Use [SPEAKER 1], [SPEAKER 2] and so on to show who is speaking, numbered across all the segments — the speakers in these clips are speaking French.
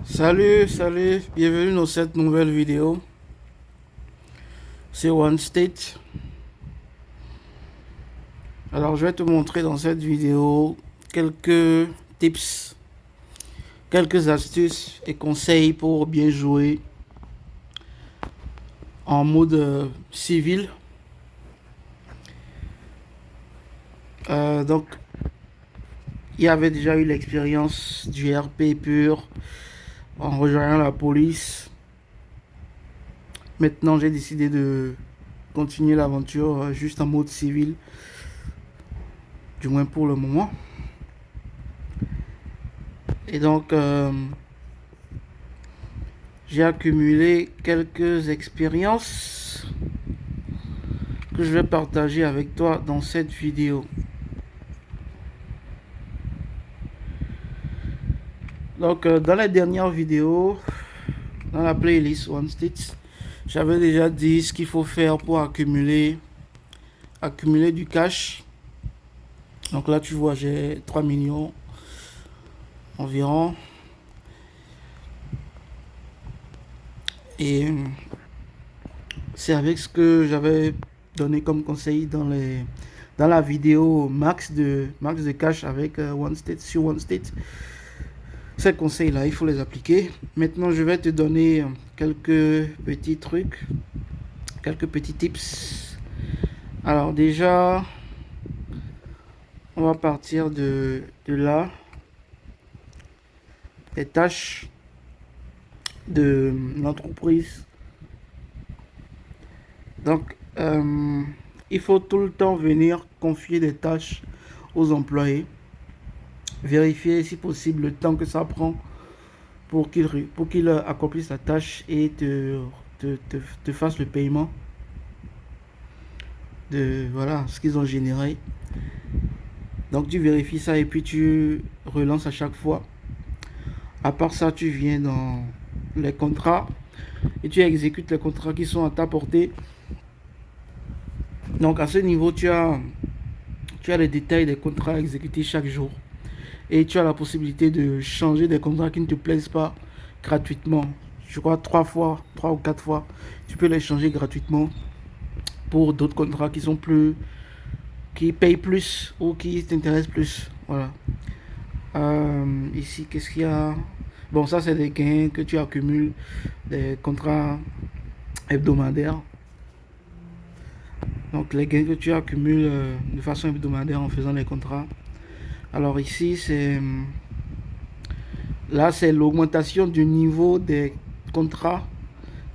[SPEAKER 1] Salut, bienvenue dans cette nouvelle vidéo. C'est One State. Alors, je vais te montrer dans cette vidéo quelques tips, quelques astuces et conseils pour bien jouer en mode civil. Donc, il y avait déjà eu l'expérience du RP pur en rejoignant la police. Maintenant, j'ai décidé de continuer l'aventure juste en mode civil, du moins pour le moment. Et donc, j'ai accumulé quelques expériences que je vais partager avec toi dans cette vidéo. Donc, dans la dernière vidéo, dans la playlist One State, j'avais déjà dit ce qu'il faut faire pour accumuler du cash. Donc là, tu vois, j'ai 3 millions environ. Et c'est avec ce que j'avais donné comme conseil dans la vidéo max de cash avec One State sur One State. Ces conseils-là, il faut les appliquer. Maintenant, je vais te donner quelques petits trucs, quelques petits tips. Alors déjà, on va partir de là. Les tâches de l'entreprise. Donc, il faut tout le temps venir confier des tâches aux employés. Vérifier si possible le temps que ça prend pour qu'il accomplisse la tâche et te fasse le paiement de voilà ce qu'ils ont généré. Donc tu vérifies ça et puis tu relances à chaque fois. À part ça, tu viens dans les contrats et tu exécutes les contrats qui sont à ta portée. Donc à ce niveau, tu as les détails des contrats exécutés chaque jour. Et tu as la possibilité de changer des contrats qui ne te plaisent pas gratuitement. Je crois 3 ou 4 fois. Tu peux les changer gratuitement pour d'autres contrats qui sont plus, qui payent plus ou qui t'intéressent plus. Voilà. Ici, qu'est-ce qu'il y a? Bon, ça, c'est des gains que tu accumules, des contrats hebdomadaires. Donc, les gains que tu accumules de façon hebdomadaire en faisant les contrats. Alors ici, c'est l'augmentation du niveau des contrats.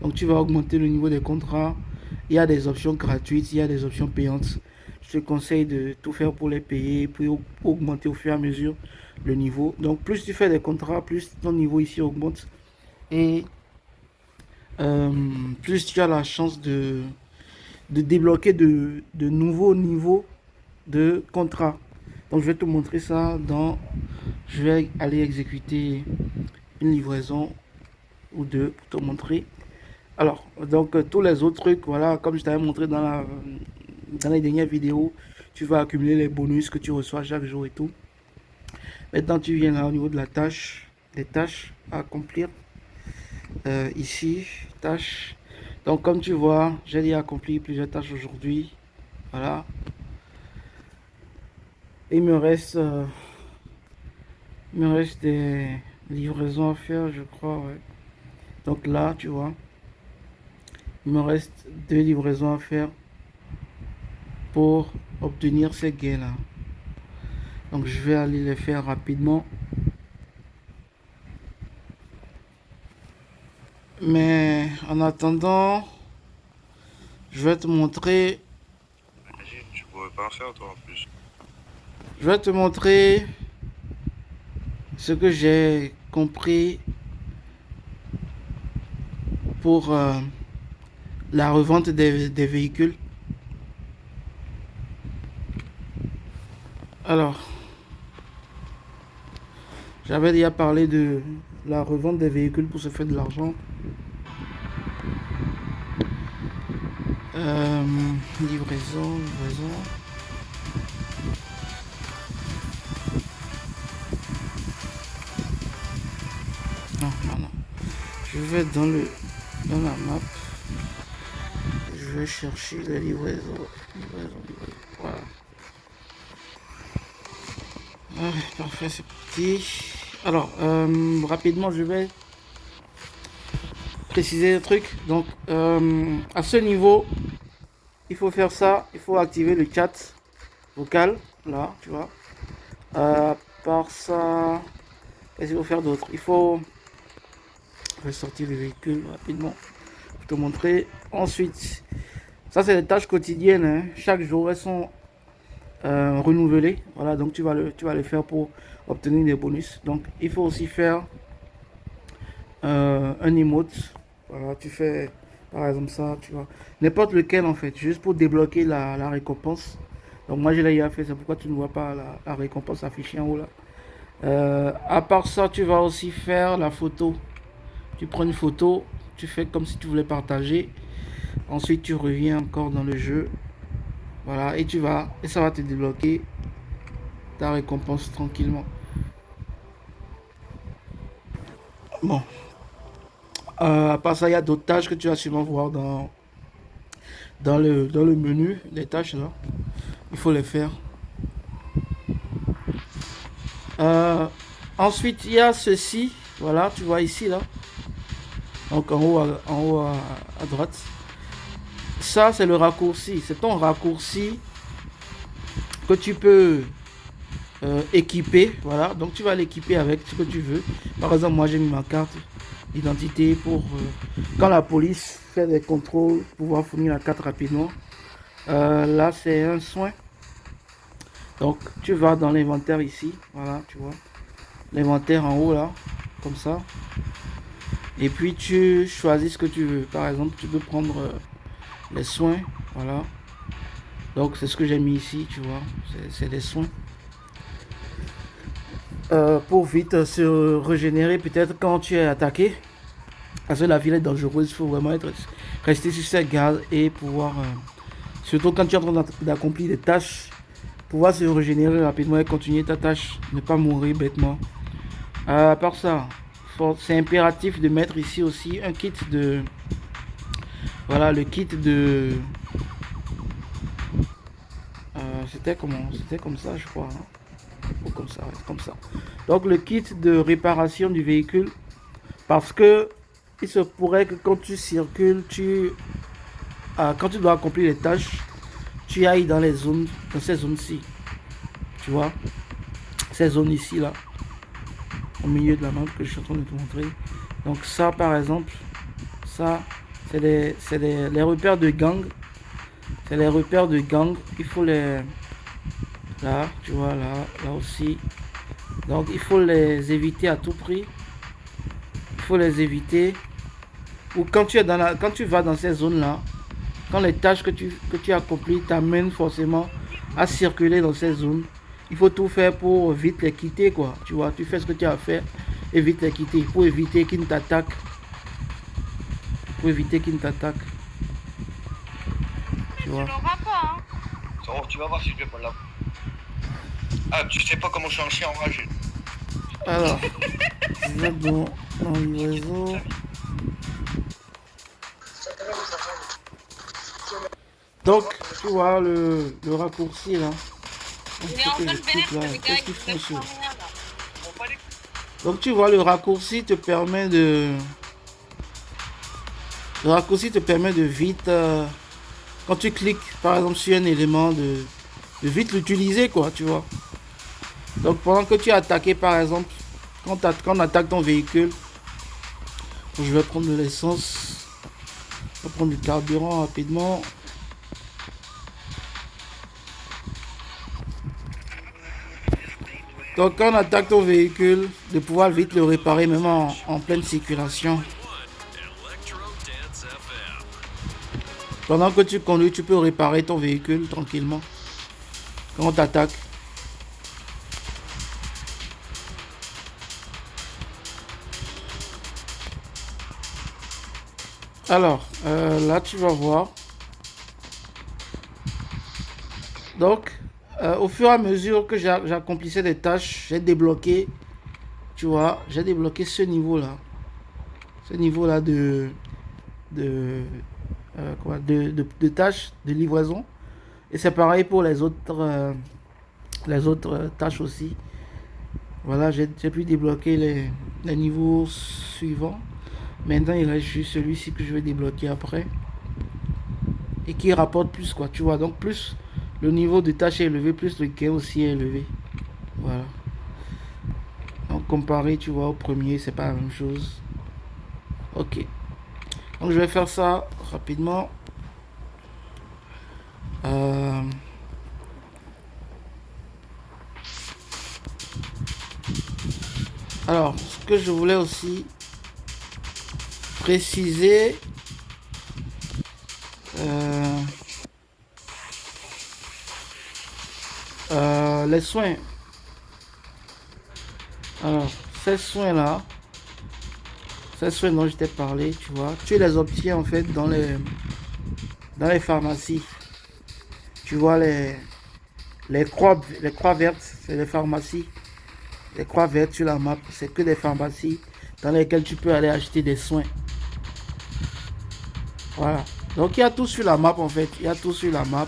[SPEAKER 1] Donc tu vas augmenter le niveau des contrats. Il y a des options gratuites, il y a des options payantes. Je te conseille de tout faire pour les payer, puis augmenter au fur et à mesure le niveau. Donc plus tu fais des contrats, plus ton niveau ici augmente. Et plus tu as la chance de débloquer de nouveaux niveaux de contrats. Donc je vais te montrer ça je vais aller exécuter une livraison ou deux pour te montrer. Alors, donc tous les autres trucs, voilà, comme je t'avais montré dans les dernières vidéos, tu vas accumuler les bonus que tu reçois chaque jour et tout. Maintenant, tu viens là au niveau de la tâche, les tâches à accomplir. Ici, tâches. Donc, comme tu vois, j'ai déjà accompli plusieurs tâches aujourd'hui. Voilà. Il me reste des livraisons à faire, je crois. Ouais. Donc là, tu vois, il me reste 2 livraisons à faire pour obtenir ces gains-là. Donc je vais aller les faire rapidement. Mais en attendant, je vais te montrer.
[SPEAKER 2] Tu pourrais pas en faire toi en plus.
[SPEAKER 1] Je vais te montrer ce que j'ai compris pour la revente des véhicules. Alors, j'avais déjà parlé de la revente des véhicules pour se faire de l'argent. Livraison. non, non. Je vais dans la map. Je vais chercher les livraisons. Voilà. Parfait, c'est parti. Alors, rapidement, je vais préciser le truc. Donc, à ce niveau, il faut faire ça. Il faut activer le chat vocal. Là, tu vois. À part ça, qu'est-ce qu'il faut faire d'autre? Il faut... Je vais sortir le véhicule rapidement pour te montrer. Ensuite, ça c'est les tâches quotidiennes. Hein. Chaque jour, elles sont renouvelées. Voilà, donc tu vas le faire pour obtenir des bonus. Donc, il faut aussi faire un emote. Voilà, tu fais par exemple ça, tu vois. N'importe lequel en fait, juste pour débloquer la récompense. Donc, moi je l'ai déjà fait, c'est pourquoi tu ne vois pas la récompense affichée en haut là. À part ça, tu vas aussi faire la photo. Tu prends une photo, tu fais comme si tu voulais partager. Ensuite, tu reviens encore dans le jeu. Voilà, et ça va te débloquer ta récompense tranquillement. Bon. À part ça, il y a d'autres tâches que tu vas sûrement voir dans le menu. Les tâches là, il faut les faire. Ensuite, il y a ceci. Voilà, tu vois ici là. Donc en haut à droite. Ça, c'est le raccourci. C'est ton raccourci que tu peux équiper. Voilà. Donc tu vas l'équiper avec ce que tu veux. Par exemple, moi j'ai mis ma carte d'identité pour quand la police fait des contrôles, pouvoir fournir la carte rapidement. Là, c'est un soin. Donc tu vas dans l'inventaire ici. Voilà, tu vois. L'inventaire en haut là. Comme ça. Et puis tu choisis ce que tu veux. Par exemple, tu peux prendre les soins. Voilà. Donc c'est ce que j'ai mis ici, tu vois. C'est des soins. Pour vite se régénérer peut-être quand tu es attaqué. Parce que la ville est dangereuse, il faut vraiment rester sur cette garde et pouvoir, surtout quand tu es en train d'accomplir des tâches, pouvoir se régénérer rapidement et continuer ta tâche, ne pas mourir bêtement. À part ça, c'est impératif de mettre ici aussi un kit de... Voilà, le kit de... c'était comme ça, je crois. Hein. Ou comme ça, comme ça. Donc le kit de réparation du véhicule, parce que il se pourrait que quand tu circules, quand tu dois accomplir les tâches, tu ailles dans les zones, dans ces zones-ci. Tu vois, ces zones ici là, au milieu de la map que je suis en train de te montrer. Donc ça, par exemple, ça, c'est les repères de gang. C'est les repères de gang. Il faut les... Là, tu vois, là aussi. Donc il faut les éviter à tout prix. Il faut les éviter. Ou quand tu vas dans ces zones là, quand les tâches que tu accomplis t'amènent forcément à circuler dans ces zones, il faut tout faire pour vite les quitter quoi. Tu vois, tu fais ce que tu as à faire et vite les quitter pour éviter qu'ils ne t'attaquent. Pour éviter qu'ils ne t'attaquent. Tu vois.
[SPEAKER 2] Oh, tu vas voir si je vais pas là. Ah, tu sais pas comment je suis un chien enragé.
[SPEAKER 1] Alors, je vais dans le réseau. Donc, tu vois le raccourci là. Qu'est-ce qu'ils font sur... Donc tu vois le raccourci te permet de... Le raccourci te permet de vite... quand tu cliques par exemple sur un élément de vite l'utiliser quoi, tu vois. Donc pendant que tu es attaqué par exemple, quand on attaque ton véhicule, je vais prendre de l'essence, je vais prendre du carburant rapidement. Donc quand on attaque ton véhicule, de pouvoir vite le réparer même en pleine circulation. Pendant que tu conduis, tu peux réparer ton véhicule tranquillement. Quand on t'attaque. Alors, là tu vas voir. Donc, au fur et à mesure que j'accomplissais des tâches, j'ai débloqué, tu vois, j'ai débloqué ce niveau-là. ce niveau-là de, de tâches de livraison. Et c'est pareil pour les autres tâches aussi. Voilà, j'ai pu débloquer les niveaux suivants. Maintenant, il reste juste celui-ci que je vais débloquer après. Et qui rapporte plus, quoi. Tu vois, donc plus le niveau de tâche est élevé, plus le gain aussi est élevé. Voilà. Donc, comparé, tu vois, au premier, c'est pas la même chose. Ok. Donc, je vais faire ça rapidement. Alors, ce que je voulais aussi préciser, les soins. Alors, ces soins-là, ces soins dont je t'ai parlé, tu vois, tu les obtiens en fait dans les pharmacies. Tu vois les croix vertes, c'est les pharmacies. Les croix vertes sur la map, c'est que des pharmacies dans lesquelles tu peux aller acheter des soins. Voilà. Donc il y a tout sur la map en fait. Il y a tout sur la map.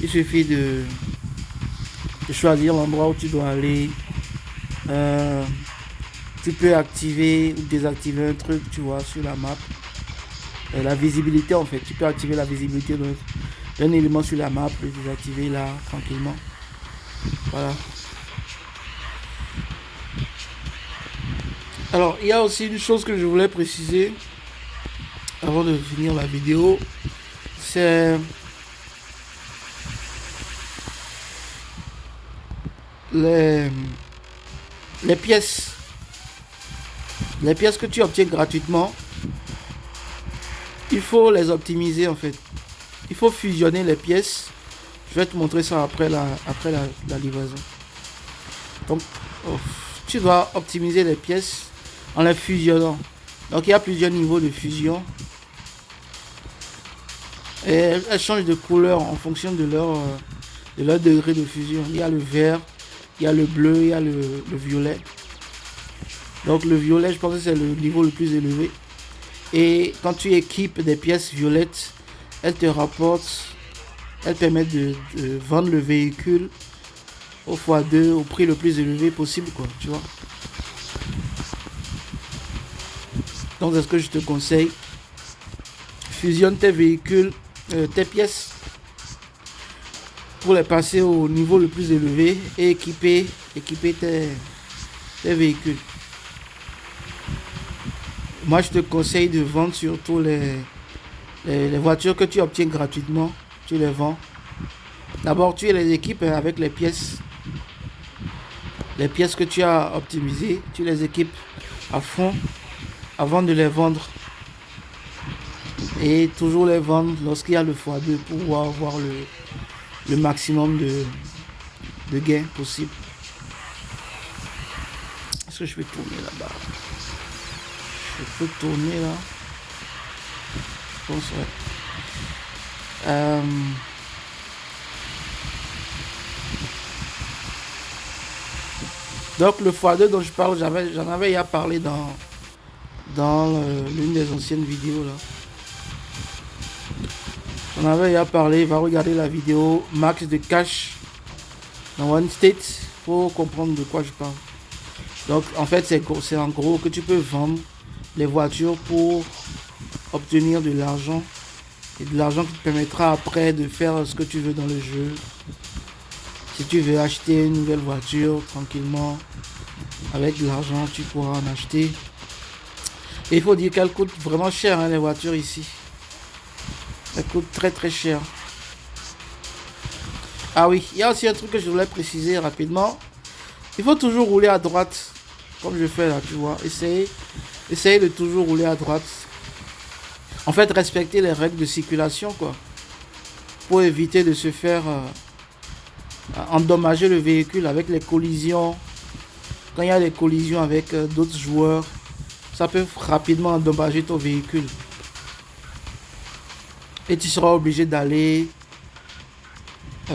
[SPEAKER 1] Il suffit de choisir l'endroit où tu dois aller. Tu peux activer ou désactiver un truc, tu vois, sur la map. La visibilité en fait. Tu peux activer la visibilité d'un élément sur la map, le désactiver là, tranquillement. Voilà. Alors, il y a aussi une chose que je voulais préciser avant de finir la vidéo. C'est les pièces. Les pièces que tu obtiens gratuitement, il faut les optimiser en fait. Il faut fusionner les pièces. Je vais te montrer ça après la livraison. Donc, tu dois optimiser les pièces en les fusionnant. Donc, il y a plusieurs niveaux de fusion. Et elles changent de couleur en fonction de leur degré de fusion. Il y a le vert, il y a le bleu, il y a le violet. Donc le violet, je pense que c'est le niveau le plus élevé. Et quand tu équipes des pièces violettes, elles te rapportent, elles permettent de vendre le véhicule au x2 au prix le plus élevé possible, quoi, tu vois. Donc c'est ce que je te conseille. Fusionne tes véhicules, tes pièces pour les passer au niveau le plus élevé et équiper tes véhicules. Moi, je te conseille de vendre surtout les voitures que tu obtiens gratuitement. Tu les vends. D'abord, tu les équipes avec les pièces. Les pièces que tu as optimisées, tu les équipes à fond avant de les vendre. Et toujours les vendre lorsqu'il y a le x2 pour pouvoir avoir le maximum de gains possible. Est-ce que je vais tourner là-bas? Je peux tourner là. Je pense, ouais. Donc le x2 dont je parle, j'en avais déjà parlé dans l'une des anciennes vidéos là. J'en avais déjà parlé, va regarder la vidéo max de cash dans One State pour comprendre de quoi je parle. Donc en fait c'est en gros que tu peux vendre les voitures pour obtenir de l'argent et de l'argent qui te permettra après de faire ce que tu veux dans le jeu. Si tu veux acheter une nouvelle voiture tranquillement avec de l'argent, tu pourras en acheter. Et il faut dire qu'elles coûtent vraiment cher, hein, les voitures ici. Elles coûtent très très cher. Ah oui, il y a aussi un truc que je voulais préciser rapidement. Il faut toujours rouler à droite, comme je fais là, tu vois. Essayez de toujours rouler à droite. En fait, respecter les règles de circulation, quoi. Pour éviter de se faire endommager le véhicule avec les collisions. Quand il y a des collisions avec d'autres joueurs, ça peut rapidement endommager ton véhicule. Et tu seras obligé d'aller tout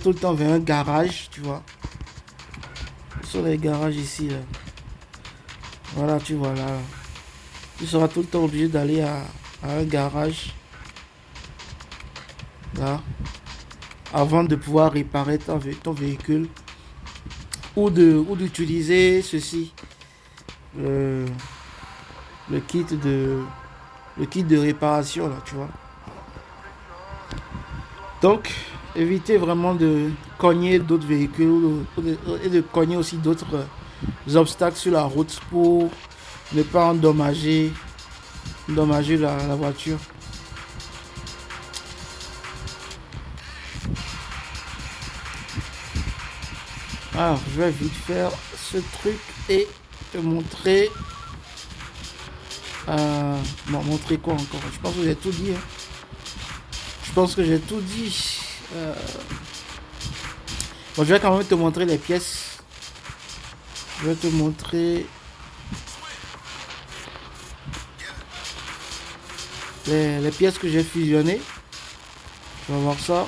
[SPEAKER 1] le temps vers un garage, tu vois. Sur les garages ici là. Voilà, tu vois là. Tu seras tout le temps obligé d'aller à un garage. Là. Avant de pouvoir réparer ton véhicule. Ou d'utiliser ceci. Le, le kit de réparation là, tu vois. Donc, évitez vraiment de cogner d'autres véhicules et de cogner aussi d'autres obstacles sur la route pour ne pas endommager la voiture. Alors, je vais vite faire ce truc et te montrer. Bon, montrer quoi encore? Je pense que j'ai tout dit. Hein. Je pense que j'ai tout dit. Bon, je vais quand même te montrer les pièces. Je vais te montrer les pièces que j'ai fusionnées. Tu vas voir ça.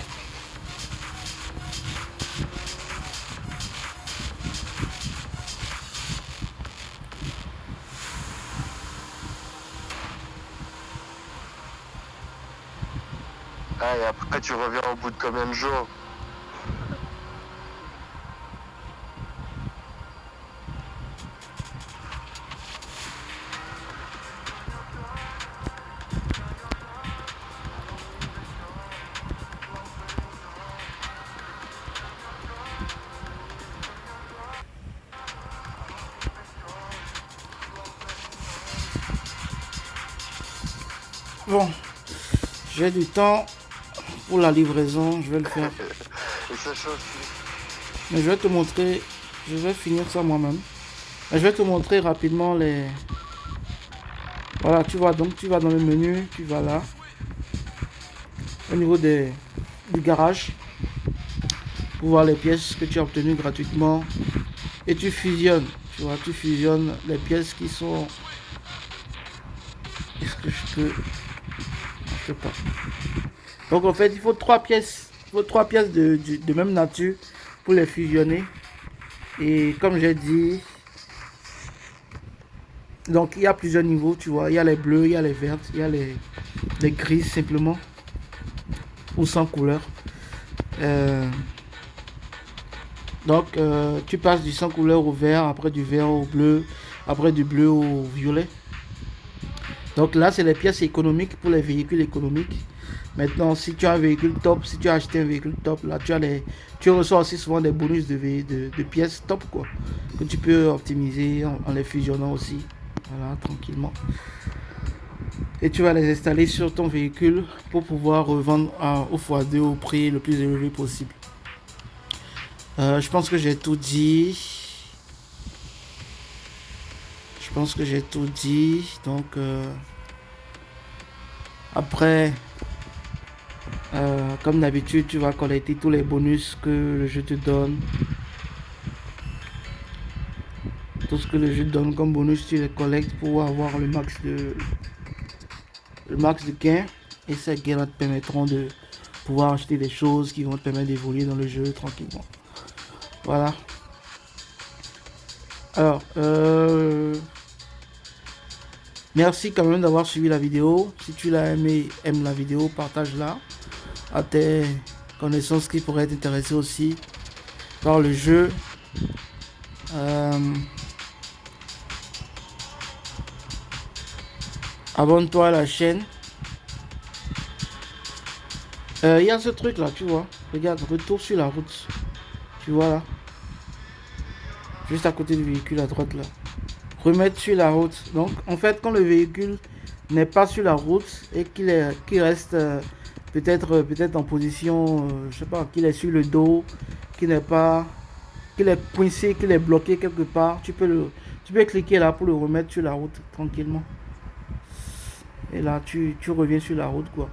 [SPEAKER 3] Ah, et après, tu reviens au bout de combien de jours?
[SPEAKER 1] Bon, j'ai du temps pour la livraison. Je vais le faire.
[SPEAKER 3] Et ça chauffe.
[SPEAKER 1] Mais je vais te montrer. Je vais finir ça moi-même. Je vais te montrer rapidement les. Voilà, tu vois, donc tu vas dans le menu, tu vas là. Au niveau du garage. Pour voir les pièces que tu as obtenues gratuitement. Et tu fusionnes. Tu vois, tu fusionnes les pièces qui sont. Est-ce que je peux. Je sais pas. Donc en fait, il faut trois pièces. Il faut trois pièces de même nature pour les fusionner. Et comme j'ai dit, donc il y a plusieurs niveaux, tu vois. Il y a les bleus, il y a les vertes, il y a les grises simplement. Ou sans couleur. Donc tu passes du sans couleur au vert, après du vert au bleu, après du bleu au violet. Donc là, c'est les pièces économiques pour les véhicules économiques. Maintenant, si tu as un véhicule top, si tu as acheté un véhicule top, là, tu reçois aussi souvent des bonus de pièces top, quoi. Que tu peux optimiser en les fusionnant aussi. Voilà, tranquillement. Et tu vas les installer sur ton véhicule pour pouvoir revendre au x2 au prix le plus élevé possible. Je pense que j'ai tout dit. Je pense que j'ai tout dit. Donc, après, comme d'habitude, tu vas collecter tous les bonus que le jeu te donne. Tout ce que le jeu te donne comme bonus, tu les collectes pour avoir le max de gains. Et ces gains te permettront de pouvoir acheter des choses qui vont te permettre d'évoluer dans le jeu tranquillement. Voilà. Alors, merci quand même d'avoir suivi la vidéo. Si tu l'as aimé, aime la vidéo, partage-la à tes connaissances qui pourraient être intéressées aussi par le jeu. Abonne-toi à la chaîne. Il y a ce truc là, tu vois. Regarde, retour sur la route. Tu vois là. Juste à côté du véhicule à droite là. Remettre sur la route. Donc en fait, quand le véhicule n'est pas sur la route et qu'il reste peut-être en position, je sais pas, qu'il est sur le dos, qu'il est coincé, qu'il est bloqué quelque part, tu peux cliquer là pour le remettre sur la route tranquillement. Et là, tu reviens sur la route quoi.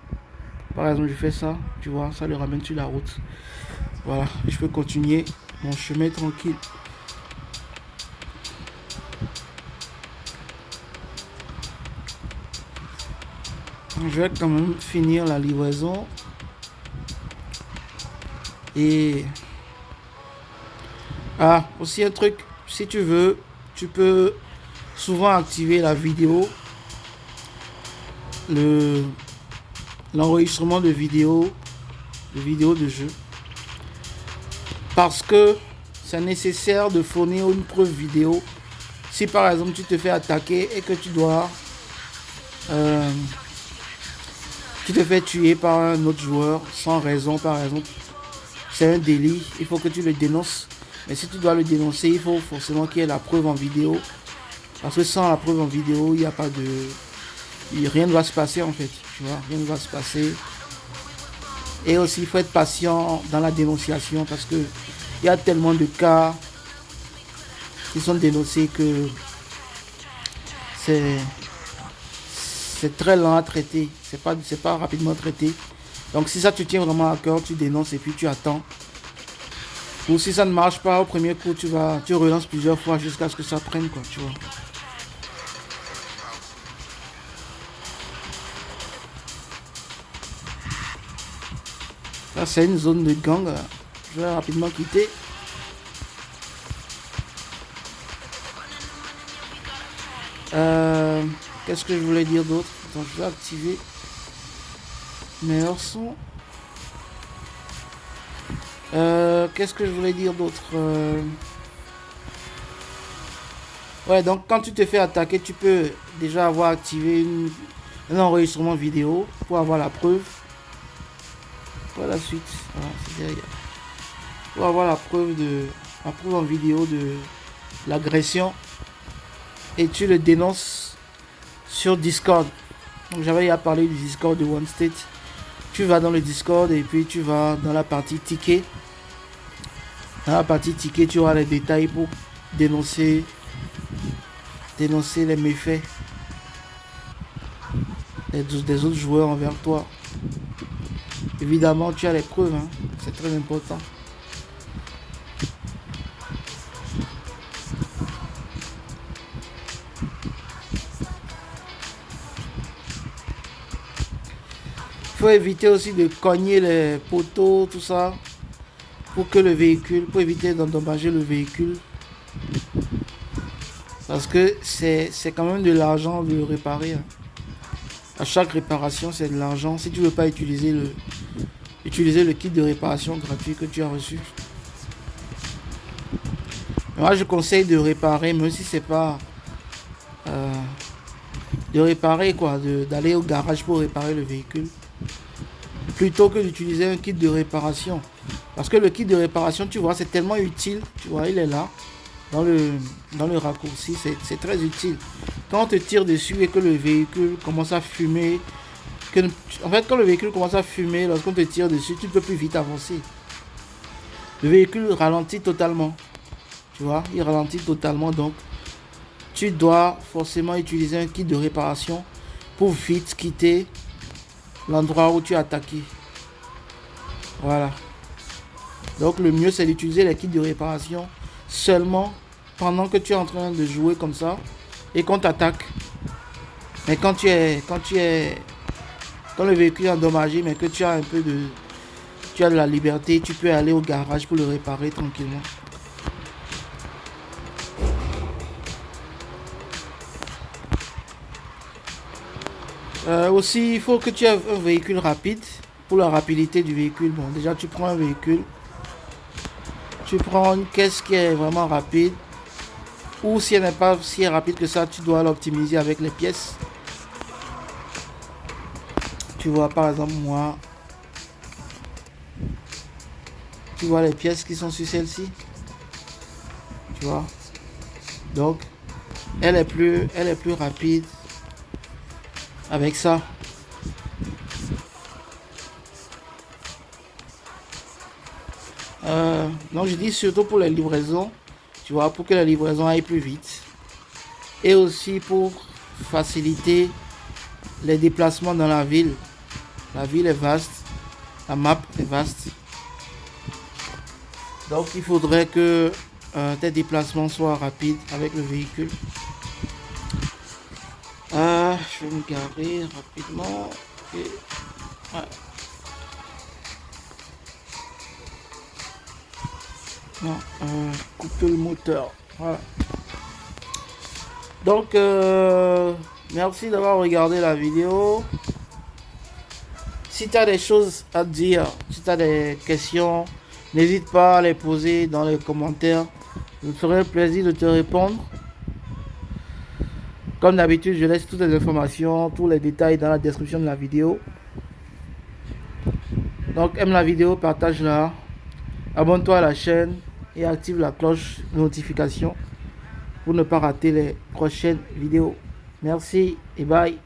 [SPEAKER 1] Par exemple, je fais ça, tu vois, ça le ramène sur la route. Voilà, je peux continuer mon chemin tranquille. Je vais quand même finir la livraison. Et aussi un truc, si tu veux, tu peux souvent activer la vidéo, l'enregistrement de vidéo de jeu, parce que c'est nécessaire de fournir une preuve vidéo. Si par exemple tu te fais attaquer et que tu te fais tuer par un autre joueur sans raison par exemple, c'est un délit, il faut que tu le dénonces. Mais si tu dois le dénoncer, il faut forcément qu'il y ait la preuve en vidéo, parce que sans la preuve en vidéo, il n'y a pas de... rien ne va se passer en fait, tu vois, rien ne va se passer. Et aussi il faut être patient dans la dénonciation, parce que il y a tellement de cas qui sont dénoncés que c'est très lent à traiter, c'est pas rapidement traité. Donc si ça te tient vraiment à cœur, tu dénonces et puis tu attends. Ou si ça ne marche pas au premier coup, tu relances plusieurs fois jusqu'à ce que ça prenne, quoi, tu vois. Ça c'est une zone de gang, je vais rapidement quitter. Qu'est-ce que je voulais dire d'autre? Attends, je vais activer meilleur son. Qu'est-ce que je voulais dire d'autre? Ouais, donc quand tu te fais attaquer, tu peux déjà avoir activé un enregistrement vidéo pour avoir la preuve. Pour la suite, voilà, c'est derrière. Pour avoir la preuve en vidéo de l'agression, et tu le dénonces sur Discord. Donc j'avais déjà parlé du Discord de OneState. Tu vas dans le Discord et puis tu vas dans la partie ticket. Dans la partie ticket, tu auras les détails pour dénoncer les méfaits des autres joueurs envers toi. Évidemment, tu as les preuves, hein. C'est très important. Il faut éviter aussi de cogner les poteaux, tout ça, pour éviter d'endommager le véhicule. Parce que c'est quand même de l'argent de le réparer, hein. À chaque réparation, c'est de l'argent. Si tu veux pas utiliser le kit de réparation gratuit que tu as reçu. Moi, je conseille de réparer, même si c'est pas de réparer quoi, d'aller au garage pour réparer le véhicule, plutôt que d'utiliser un kit de réparation. Parce que le kit de réparation, tu vois, c'est tellement utile. Tu vois, il est là dans le raccourci, c'est très utile. Quand on te tire dessus et que le véhicule commence à fumer, quand le véhicule commence à fumer, lorsqu'on te tire dessus, tu ne peux plus vite avancer. Le véhicule ralentit totalement. Tu vois, il ralentit totalement, donc tu dois forcément utiliser un kit de réparation pour vite quitter l'endroit où tu as attaqué. Voilà. Donc le mieux c'est d'utiliser les kits de réparation seulement pendant que tu es en train de jouer comme ça et qu'on t'attaque. Mais quand le véhicule est endommagé, mais que tu as tu as de la liberté, tu peux aller au garage pour le réparer tranquillement. Aussi, il faut que tu aies un véhicule rapide. Pour la rapidité du véhicule, bon, déjà tu prends un véhicule, tu prends une caisse qui est vraiment rapide, ou si elle n'est pas si rapide que ça, tu dois l'optimiser avec les pièces. Tu vois, par exemple, moi, tu vois les pièces qui sont sur celle-ci, tu vois, donc elle est plus rapide avec ça. Donc je dis surtout pour les livraisons, tu vois, pour que la livraison aille plus vite, et aussi pour faciliter les déplacements dans la ville. La ville est vaste, la map est vaste, donc il faudrait que tes déplacements soient rapides avec le véhicule. Je vais me garer rapidement. Okay. Ouais. Non, couper le moteur. Voilà. Donc, merci d'avoir regardé la vidéo. Si tu as des choses à dire, si tu as des questions, n'hésite pas à les poser dans les commentaires. Je me ferai plaisir de te répondre. Comme d'habitude, je laisse toutes les informations, tous les détails dans la description de la vidéo. Donc, aime la vidéo, partage-la, abonne-toi à la chaîne et active la cloche de notification pour ne pas rater les prochaines vidéos. Merci et bye.